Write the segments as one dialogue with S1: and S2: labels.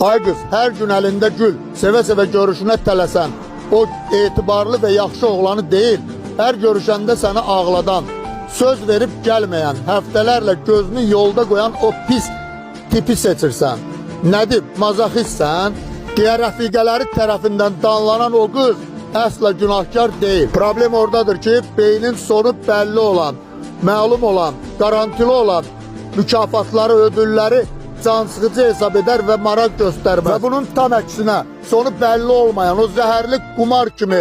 S1: Ay qız, hər gün əlində gül, sevə-sevə görüşünə tələsən, o etibarlı və yaxşı oğlanı deyil, hər görüşəndə səni ağladan, söz verib gəlməyən, həftələrlə gözünü yolda qoyan o pis tipi seçirsən. Nədir, mazaxistsən? Digər rəfiqələri tərəfindən danlanan o qız əsla günahkar deyil. Problem oradadır ki, beynin sonu bəlli olan, məlum olan, garantili olan mükafatları, ödülləri cansıxıcı hesab edər və maraq göstərməz. Və bunun tam əksinə, sonu bəlli olmayan, o zəhərli qumar kimi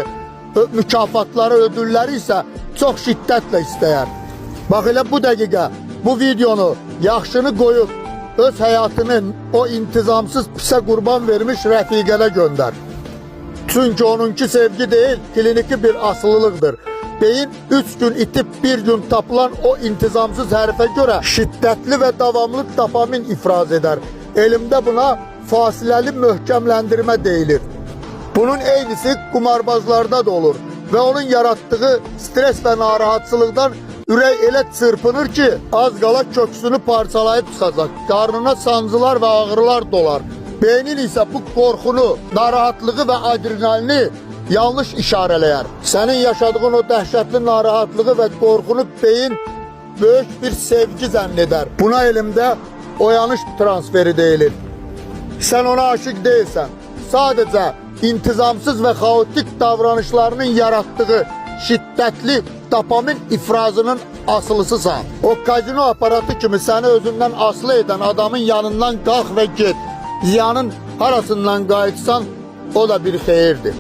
S1: mükafatları, ödülləri isə çox şiddətlə istəyər. Bax elə bu dəqiqə bu videonu yaxşını qoyub, öz həyatını o intizamsız pisə qurban vermiş rəfiqənə göndər. Çünki onunki sevgi deyil, kliniki bir asılılıqdır. Beyin 3 gün itib bir gün tapılan o intizamsız hərfə görə şiddətli və davamlı dopamin ifraz edər. Elmdə buna fasiləli möhkəmləndirmə deyilir. Bunun eynisi qumarbazlarda da olur və onun yaratdığı stres və narahatçılıqdan ürək elə çırpınır ki, az qala köksünü parçalayıb çıxacaq, qarnına sancılar və ağrılar dolar. Beynin isə bu qorxunu, narahatlığı və adrenalini yanlış işarələyər. Sənin yaşadığın o dəhşətli narahatlığı və qorxunu beyin böyük bir sevgi zənn edər. Buna elmdə oyanış transferi deyilir. Sən ona aşıq deyilsən, sadəcə intizamsız və xaotik davranışlarının yaratdığı şiddətli dopamin ifrazının asılısısan. O kazino aparatı kimi səni özündən asılı edən adamın yanından qalx və get. Ziyanın harasından qayıtsan, o da bir xeyirdir.